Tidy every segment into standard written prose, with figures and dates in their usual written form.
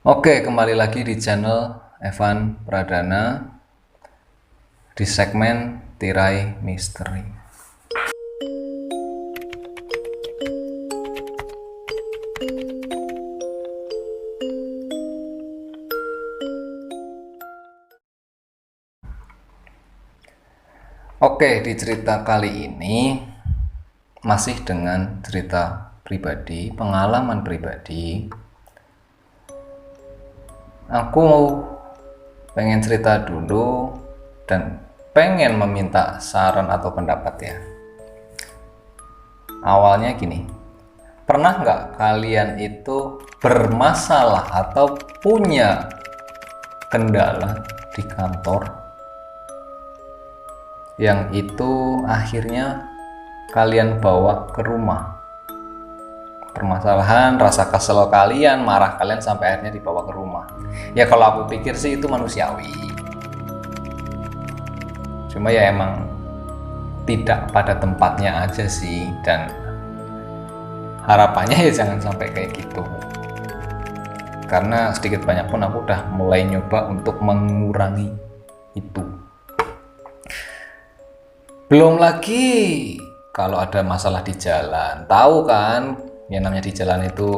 Oke, kembali lagi di channel Evan Pradana di segmen Tirai Misteri. Oke, di cerita kali ini masih dengan cerita pribadi, pengalaman pribadi. Aku pengen cerita dulu dan pengen meminta saran atau pendapat ya. Awalnya gini, pernah nggak kalian itu bermasalah atau punya kendala di kantor yang itu akhirnya kalian bawa ke rumah? Permasalahan, rasa kesel kalian, marah kalian sampai akhirnya dibawa ke rumah. Ya kalau aku pikir sih itu manusiawi. Cuma ya emang tidak pada tempatnya aja sih, dan harapannya ya jangan sampai kayak gitu. Karena sedikit banyak pun aku udah mulai nyoba untuk mengurangi itu. Belum lagi kalau ada masalah di jalan, tahu kan yang namanya di jalan itu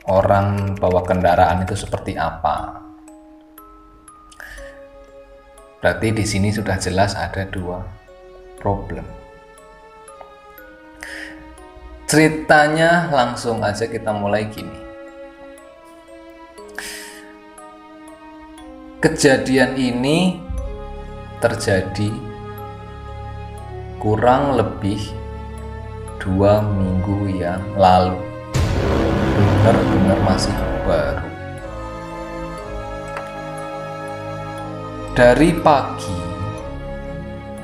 orang bawa kendaraan itu seperti apa. Berarti di sini sudah jelas ada dua problem. Ceritanya langsung aja kita mulai gini. Kejadian ini terjadi kurang lebih 2 minggu yang lalu. Benar-benar masih baru. Dari pagi,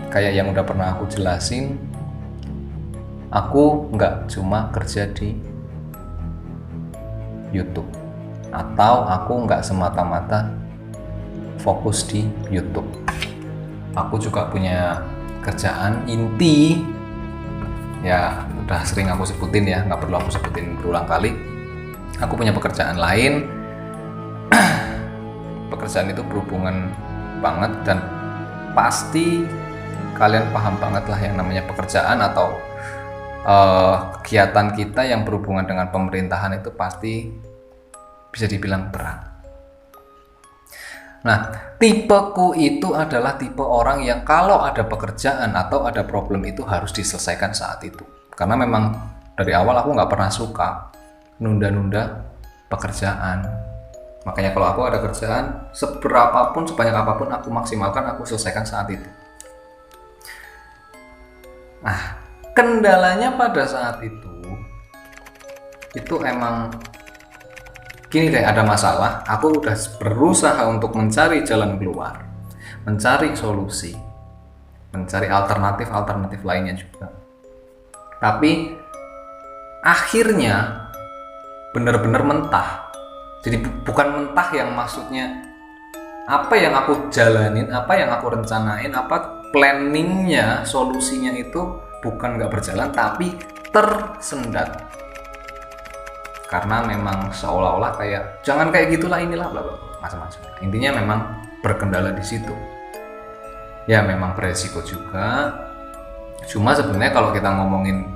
kayak yang udah pernah aku jelasin, aku nggak cuma kerja di YouTube, atau aku nggak semata-mata fokus di YouTube. Aku juga punya kerjaan inti, ya udah sering aku sebutin ya, nggak perlu aku sebutin berulang kali. Aku punya pekerjaan lain. Pekerjaan itu berhubungan banget, dan pasti kalian paham banget lah yang namanya pekerjaan atau kegiatan kita yang berhubungan dengan pemerintahan itu pasti bisa dibilang berat. Nah, tipeku itu adalah tipe orang yang kalau ada pekerjaan atau ada problem itu harus diselesaikan saat itu. Karena memang dari awal aku nggak pernah suka nunda-nunda pekerjaan. Makanya kalau aku ada kerjaan, seberapapun, sebanyak apapun aku maksimalkan, aku selesaikan saat itu. Nah, kendalanya pada saat itu emang gini deh, ada masalah. Aku udah berusaha untuk mencari jalan keluar, mencari solusi, mencari alternatif lainnya juga. Tapi akhirnya benar-benar mentah. Jadi bukan mentah yang maksudnya apa yang aku jalanin, apa yang aku rencanain, apa planningnya, solusinya itu bukan nggak berjalan, tapi tersendat. Karena memang seolah-olah kayak jangan kayak gitulah, inilah bla bla macam-macam. Intinya memang berkendala di situ. Ya memang beresiko juga. Cuma sebenarnya kalau kita ngomongin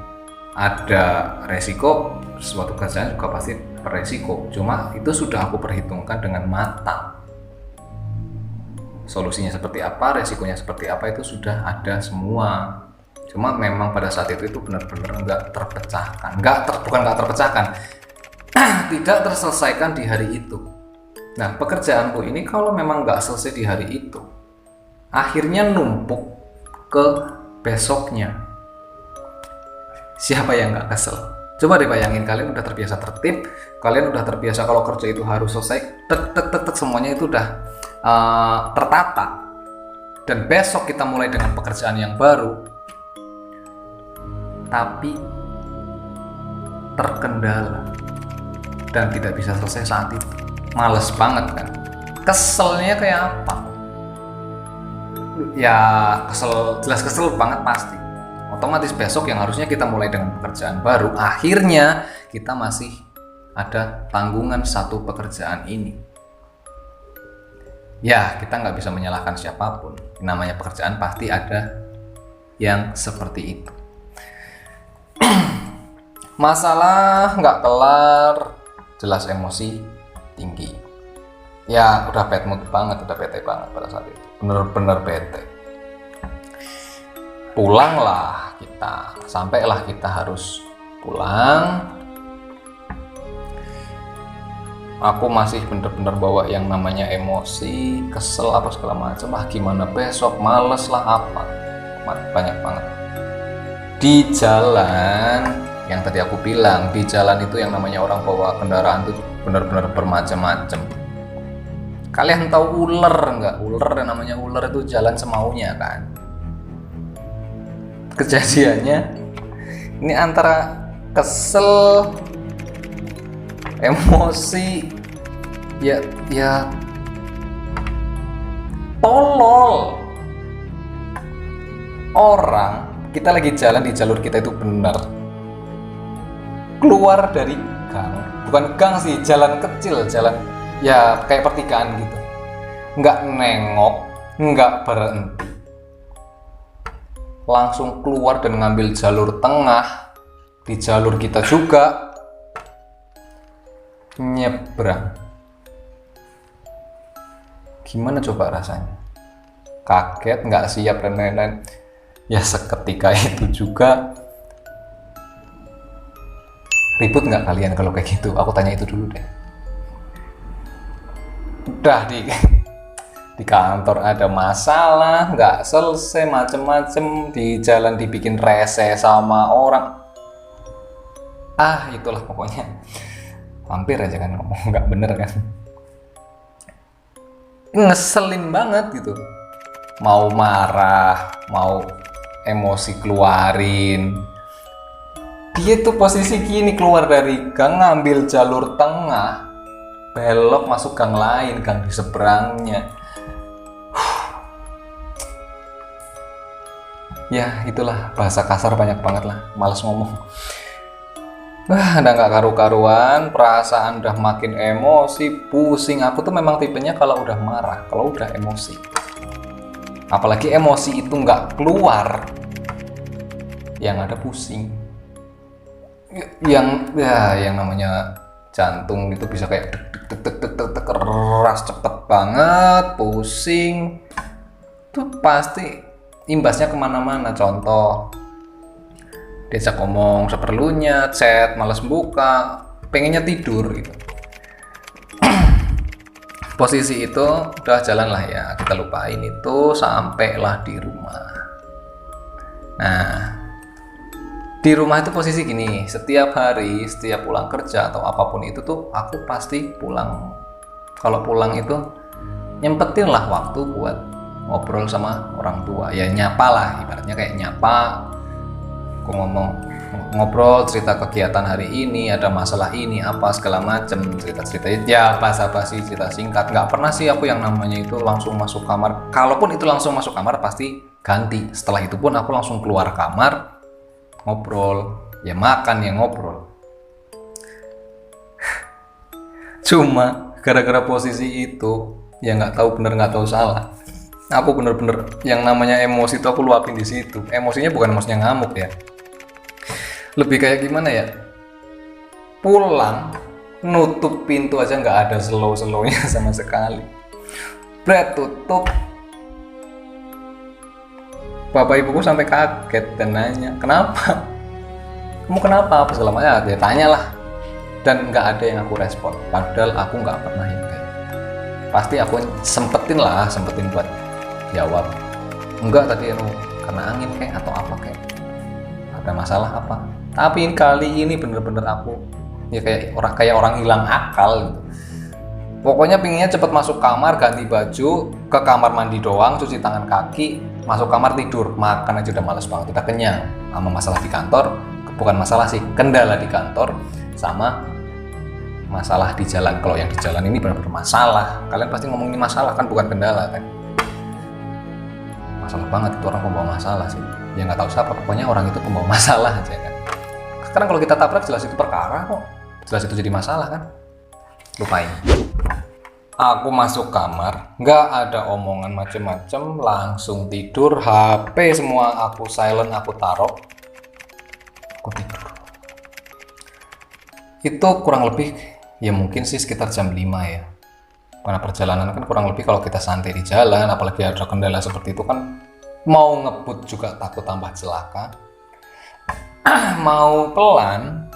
ada resiko, suatu kerjaan juga pasti beresiko. Cuma itu sudah aku perhitungkan dengan matang. Solusinya seperti apa, resikonya seperti apa, itu sudah ada semua. Cuma memang pada saat itu benar-benar nggak terpecahkan. Bukan nggak terpecahkan, tidak terselesaikan di hari itu. Nah, pekerjaanku ini kalau memang nggak selesai di hari itu, akhirnya numpuk ke besoknya. Siapa yang nggak kesel? Coba deh bayangin, kalian udah terbiasa tertib, kalian udah terbiasa kalau kerja itu harus selesai, tek semuanya itu udah tertata. Dan besok kita mulai dengan pekerjaan yang baru, tapi terkendala dan tidak bisa selesai saat itu. Males banget kan? Keselnya kayak apa? Ya jelas kesel banget pasti. Otomatis besok yang harusnya kita mulai dengan pekerjaan baru, akhirnya kita masih ada tanggungan satu pekerjaan ini. Ya, kita nggak bisa menyalahkan siapapun. Namanya pekerjaan pasti ada yang seperti itu. Masalah nggak kelar, jelas emosi tinggi. Ya, udah bad mood banget, udah bete banget pada saat itu. Bener-bener bete. Pulanglah kita, sampailah kita harus pulang. Aku masih bener-bener bawa yang namanya emosi, kesel apa segala macam. Gimana besok, males lah apa. Banyak banget. Di jalan, yang tadi aku bilang, di jalan itu yang namanya orang bawa kendaraan itu bener-bener bermacam-macam. Kalian tahu ular nggak? Ular, yang namanya ular itu jalan semaunya kan. Kejadiannya ini antara kesel, emosi, ya tolol. Orang, kita lagi jalan di jalur kita itu benar, keluar dari gang, bukan gang sih, jalan kecil, jalan ya kayak pertigaan gitu, nggak nengok, nggak berhenti, langsung keluar dan ngambil jalur tengah di jalur kita juga, nyebrang. Gimana coba rasanya? Kaget, nggak siap dan lain-lain. Ya seketika itu juga. Ribut nggak kalian kalau kayak gitu? Aku tanya itu dulu deh. Udah di kantor ada masalah, nggak selesai, macem-macem, di jalan dibikin rese sama orang. Itulah pokoknya. Hampir aja kan ngomong nggak bener kan. Ngeselin banget gitu. Mau marah, mau emosi keluarin. Dia tuh posisi gini, keluar dari gang, ngambil jalur tengah, belok masuk gang lain, gang di seberangnya. Ya itulah, bahasa kasar banyak banget lah, males ngomong. Udah nggak karu-karuan, perasaan udah makin emosi, pusing. Aku tuh memang tipenya kalau udah marah, kalau udah emosi, apalagi emosi itu nggak keluar, yang ada pusing. Yang namanya jantung itu bisa kayak deg keras cepet banget, pusing. Tuh pasti imbasnya kemana-mana. Contoh, diajak ngomong seperlunya, chat males buka, pengennya tidur gitu. Posisi itu udah jalan lah ya, kita lupain itu, sampailah di rumah. Nah, di rumah itu posisi gini, setiap hari, setiap pulang kerja atau apapun itu tuh aku pasti pulang. Kalau pulang itu nyempetin lah waktu buat ngobrol sama orang tua. Ya nyapa lah, ibaratnya kayak nyapa. Aku ngobrol, cerita kegiatan hari ini, ada masalah ini, apa segala macem, cerita-cerita ya basa-basi, cerita singkat. Nggak pernah sih aku yang namanya itu langsung masuk kamar. Kalaupun itu langsung masuk kamar pasti ganti. Setelah itu pun aku langsung keluar kamar, ngobrol, ya makan, ya ngobrol. Cuma gara-gara posisi itu, ya nggak tahu bener nggak tahu salah, aku bener-bener yang namanya emosi itu aku luapin di situ. Emosinya bukan emosinya ngamuk ya, lebih kayak gimana ya, pulang nutup pintu aja nggak ada slow-slownya sama sekali. Bret, tutup. Bapak ibuku sampai kaget dan nanya, kenapa? Kamu kenapa? Apa segala macam? Dia tanyalah. Dan nggak ada yang aku respon. Padahal aku nggak pernah yang kayak gitu. Pasti aku sempetin buat jawab. Enggak tadi karena angin kayak atau apa kayak. Ada masalah apa? Tapi kali ini bener-bener aku ya kayak orang hilang akal gitu. Pokoknya pinginnya cepet masuk kamar, ganti baju, ke kamar mandi doang, cuci tangan kaki, masuk kamar tidur, makan aja udah males banget, udah kenyang. Sama masalah di kantor, bukan masalah sih, kendala di kantor, sama masalah di jalan. Kalau yang di jalan ini benar-benar masalah. Kalian pasti ngomongin masalah kan, bukan kendala kan. Masalah banget, itu orang pembawa masalah sih. Ya nggak tahu siapa, pokoknya orang itu pembawa masalah aja kan. Sekarang kalau kita tabrak jelas itu perkara kok. jelas itu jadi masalah kan, lupain. Aku masuk kamar, nggak ada omongan macem-macem, langsung tidur, HP semua aku silent, aku taruh, aku tidur. Itu kurang lebih ya mungkin sih sekitar jam 5 ya, karena perjalanan kan kurang lebih kalau kita santai di jalan, apalagi ada kendala seperti itu kan, mau ngebut juga takut tambah celaka. Mau pelan,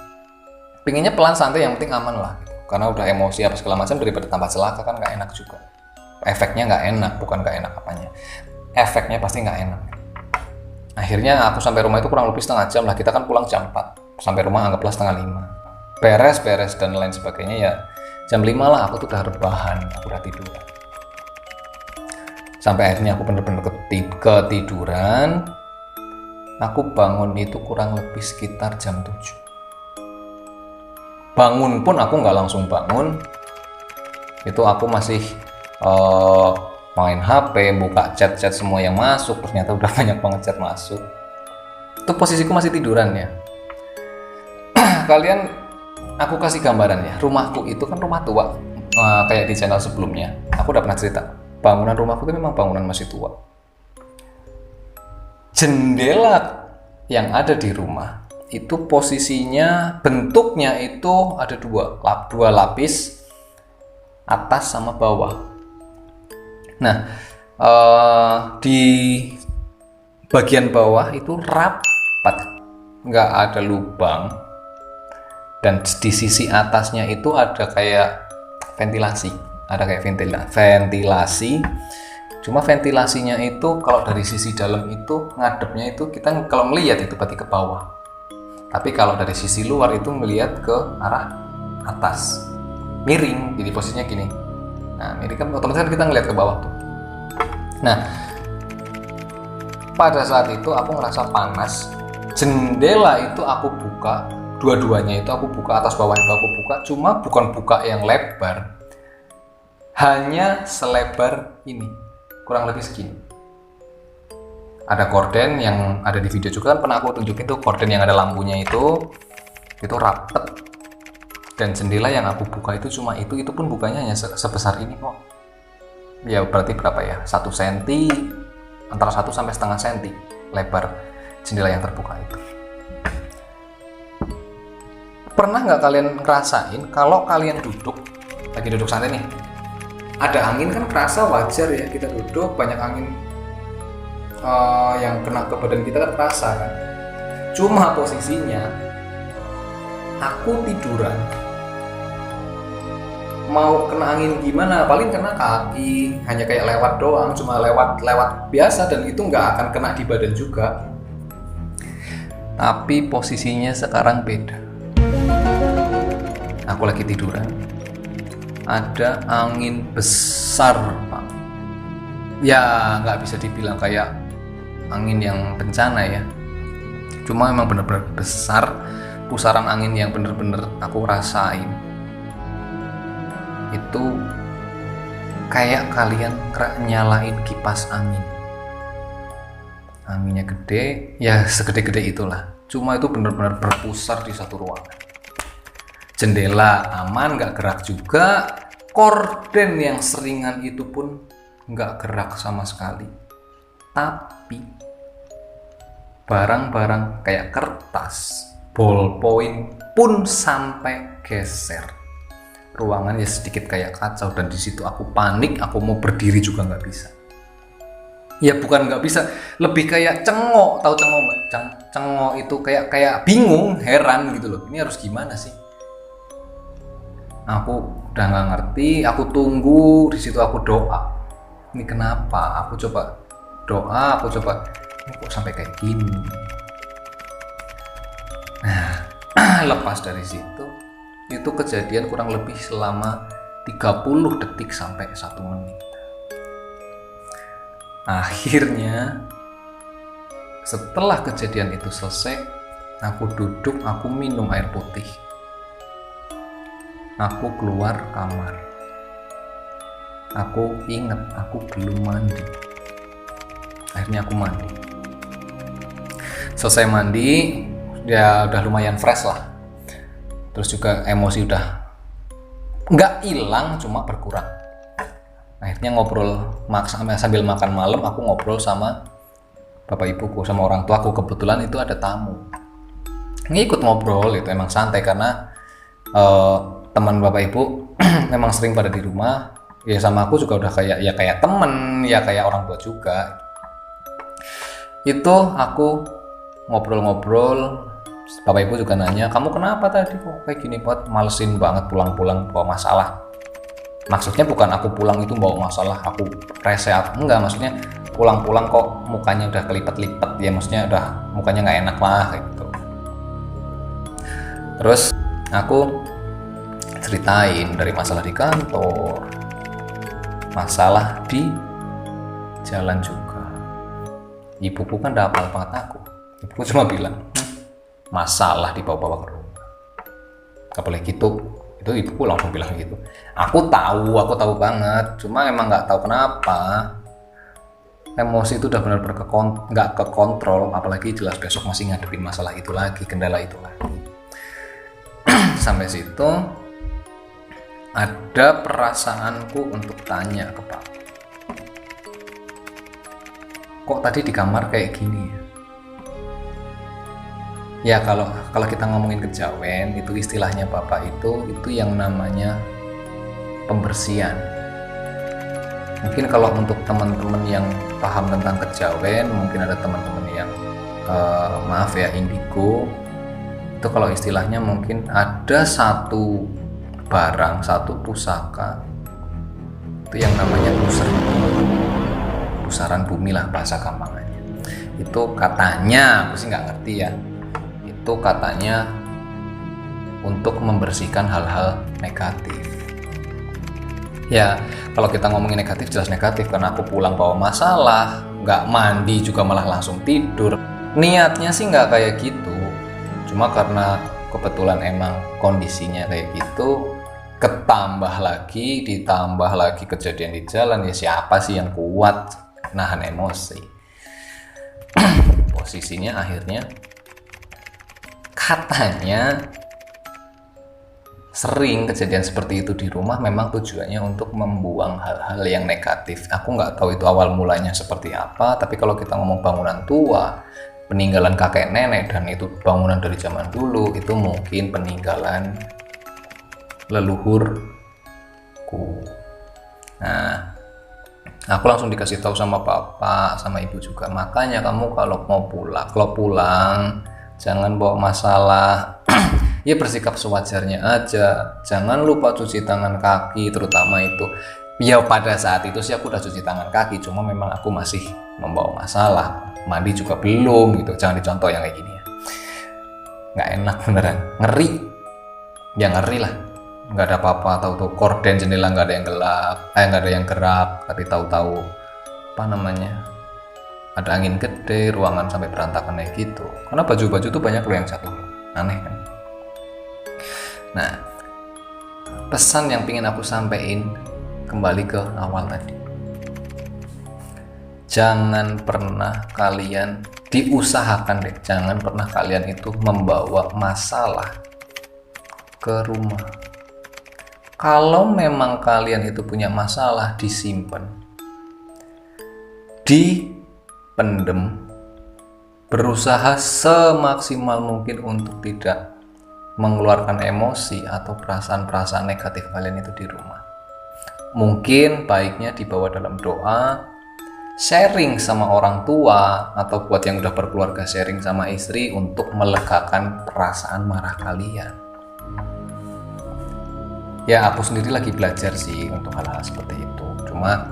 pinginnya pelan santai, yang penting aman lah gitu. Karena udah emosi apa segala macam, daripada tambah celaka kan nggak enak juga. Efeknya nggak enak, bukan nggak enak apanya, efeknya pasti nggak enak. Akhirnya aku sampai rumah itu kurang lebih setengah jam lah, kita kan pulang jam 4, sampai rumah anggaplah setengah 5, beres dan lain sebagainya ya jam 5 lah, aku tuh udah rebahan, aku udah tidur. Sampai akhirnya aku bener-bener ketiduran. Aku bangun itu kurang lebih sekitar jam 7. Bangun pun aku nggak langsung bangun, itu aku masih main HP, buka chat semua yang masuk, ternyata udah banyak banget chat masuk. Itu posisiku masih tiduran ya. Kalian, aku kasih gambaran ya, rumahku itu kan rumah tua, kayak di channel sebelumnya aku udah pernah cerita, bangunan rumahku itu memang bangunan masih tua. Jendela yang ada di rumah itu posisinya, bentuknya itu ada dua lapis, atas sama bawah. Nah, di bagian bawah itu rapat, nggak ada lubang, dan di sisi atasnya itu ada kayak ventilasi, ventilasi. Cuma ventilasinya itu kalau dari sisi dalam itu ngadepnya itu kita kalau melihat itu berarti ke bawah. Tapi kalau dari sisi luar itu melihat ke arah atas. Miring, jadi posisinya gini. Nah, miring kan otomatis kan kita ngelihat ke bawah tuh. Nah, pada saat itu aku ngerasa panas. Jendela itu aku buka, dua-duanya itu aku buka, atas bawah itu aku buka, cuma bukan buka yang lebar. Hanya selebar ini. Kurang lebih segini. Ada gorden yang ada di video juga kan, pernah aku tunjukin tuh, gorden yang ada lampunya itu rapet. Dan jendela yang aku buka itu cuma itu pun bukanya hanya sebesar ini kok. Ya berarti berapa ya? 1 cm, antara 1 sampai setengah cm lebar jendela yang terbuka itu. Pernah nggak kalian ngerasain kalau kalian lagi duduk santai nih, ada angin kan kerasa, wajar ya, kita duduk banyak angin yang kena ke badan kita kan terasa kan. Cuma posisinya aku tiduran, mau kena angin gimana, paling kena kaki, hanya kayak lewat doang, cuma lewat biasa, dan itu nggak akan kena di badan juga. Tapi posisinya sekarang beda. Aku lagi tiduran, ada angin besar, Pak. Ya nggak bisa dibilang kayak angin yang bencana ya, cuma memang benar-benar besar, pusaran angin yang benar-benar aku rasain. Itu kayak kalian nyalain kipas angin. Anginnya gede, ya segede-gede itulah, cuma itu benar-benar berpusar di satu ruangan. Jendela aman, nggak gerak juga. Korden yang seringan itu pun nggak gerak sama sekali. Tapi barang-barang kayak kertas, ballpoint pun sampai geser. Ruangan ya sedikit kayak kacau, dan di situ aku panik, aku mau berdiri juga nggak bisa. Ya bukan nggak bisa, lebih kayak cengok. Tahu cengok nggak? Cengok itu kayak bingung, heran gitu loh. Ini harus gimana sih? Aku udah nggak ngerti, aku tunggu di situ, aku doa. Ini kenapa? Aku coba doa, ini kok sampai kayak gini. Nah, lepas dari situ, itu kejadian kurang lebih selama 30 detik sampai 1 menit. Akhirnya, setelah kejadian itu selesai, aku duduk, aku minum air putih. Aku keluar kamar. Aku ingat aku belum mandi. Akhirnya aku mandi. Selesai mandi, ya udah lumayan fresh lah. terus juga emosi udah nggak hilang, cuma berkurang. Akhirnya ngobrol sambil makan malam, aku ngobrol sama bapak ibuku, sama orang tuaku. Kebetulan itu ada tamu, ngikut ngobrol. Itu emang santai karena teman bapak ibu memang sering pada di rumah ya, sama aku juga udah kayak temen ya, kayak orang tua juga. Itu aku ngobrol-ngobrol, bapak ibu juga nanya, kamu kenapa tadi kok kayak gini buat malesin banget pulang-pulang bawa masalah. Maksudnya bukan aku pulang itu bawa masalah, aku rese, enggak, maksudnya pulang-pulang kok mukanya udah kelipet-lipet ya, maksudnya udah mukanya nggak enak lah kayak gitu. Terus aku ceritain dari masalah di kantor, masalah di jalan juga. Ibuku kan udah hafal banget aku. Ibuku cuma bilang, masalah dibawa-bawa ke rumah, gak boleh gitu. Itu ibuku langsung bilang gitu. Aku tahu banget, cuma emang nggak tahu kenapa emosi itu udah benar-benar nggak kekontrol, apalagi jelas besok masih ngadepin masalah itu lagi, kendala itu lagi. Sampai situ ada perasaanku untuk tanya ke Pak, kok tadi di kamar kayak gini ya? Ya kalau kita ngomongin kejawen, itu istilahnya bapak itu yang namanya pembersihan. Mungkin kalau untuk teman-teman yang paham tentang kejawen, mungkin ada teman-teman yang maaf ya, indigo, itu kalau istilahnya mungkin ada satu barang, satu pusaka, itu yang namanya pusaran bumi lah bahasa gampangnya. Itu katanya, aku sih nggak ngerti ya, itu katanya untuk membersihkan hal-hal negatif. Ya kalau kita ngomongin negatif, jelas negatif, karena aku pulang bawa masalah, nggak mandi juga malah langsung tidur. Niatnya sih nggak kayak gitu, cuma karena kebetulan emang kondisinya kayak gitu, ditambah lagi kejadian di jalan, ya siapa sih yang kuat nahan emosi. Posisinya akhirnya katanya sering kejadian seperti itu di rumah, memang tujuannya untuk membuang hal-hal yang negatif. Aku nggak tahu itu awal mulanya seperti apa, tapi kalau kita ngomong bangunan tua, peninggalan kakek nenek, dan itu bangunan dari zaman dulu, itu mungkin peninggalan leluhurku. Nah, aku langsung dikasih tahu sama bapak, sama ibu juga, makanya kamu kalau pulang jangan bawa masalah. Ya bersikap sewajarnya aja, jangan lupa cuci tangan kaki, terutama itu. Ya pada saat itu sih aku udah cuci tangan kaki, cuma memang aku masih membawa masalah, mandi juga belum gitu. Jangan dicontoh yang kayak gini ya, nggak enak beneran, ngeri ya, ngeri lah. Nggak ada apa-apa, tahu-tahu korden jendela nggak ada yang gelap, nggak ada yang gerak, tapi tahu-tahu ada angin gede, ruangan sampai berantakan kayak gitu. Karena baju-baju tuh banyak loh yang jatuh, aneh kan. Nah, pesan yang pengen aku sampaikan kembali ke awal tadi, jangan pernah kalian jangan pernah kalian itu membawa masalah ke rumah. Kalau memang kalian itu punya masalah, disimpan, dipendem, berusaha semaksimal mungkin untuk tidak mengeluarkan emosi atau perasaan-perasaan negatif kalian itu di rumah. Mungkin baiknya dibawa dalam doa, sharing sama orang tua, atau buat yang udah berkeluarga sharing sama istri untuk melegakan perasaan marah kalian. Ya aku sendiri lagi belajar sih untuk hal-hal seperti itu, cuma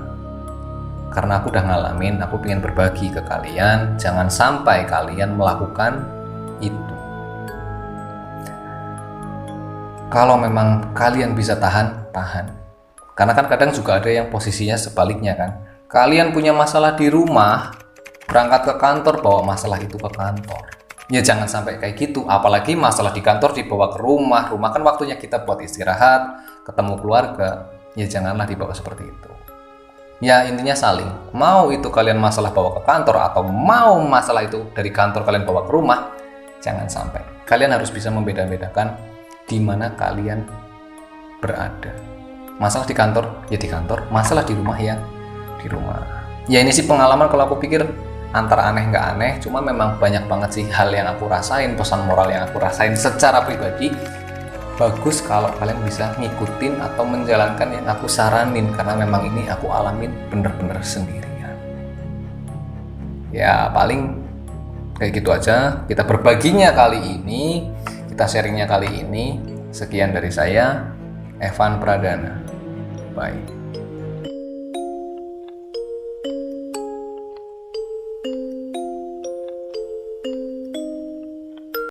karena aku udah ngalamin, aku pengen berbagi ke kalian. Jangan sampai kalian melakukan itu. Kalau memang kalian bisa tahan. Karena kan kadang juga ada yang posisinya sebaliknya kan. Kalian punya masalah di rumah, berangkat ke kantor, bawa masalah itu ke kantor. Ya jangan sampai kayak gitu. Apalagi masalah di kantor dibawa ke rumah. Rumah kan waktunya kita buat istirahat, ketemu keluarga. Ya janganlah dibawa seperti itu. Ya intinya saling. Mau itu kalian masalah bawa ke kantor, atau mau masalah itu dari kantor kalian bawa ke rumah, jangan sampai. Kalian harus bisa membeda-bedakan di mana kalian berada. Masalah di kantor, ya di kantor. Masalah di rumah, ya di rumah. Ya ini sih pengalaman, kalau aku pikir antara aneh nggak aneh, cuma memang banyak banget sih hal yang aku rasain, pesan moral yang aku rasain secara pribadi. Bagus kalau kalian bisa ngikutin atau menjalankan yang aku saranin, karena memang ini aku alamin bener-bener sendirian. Ya paling kayak gitu aja kita berbaginya kali ini, kita sharingnya kali ini. Sekian dari saya, Evan Pradana. Bye.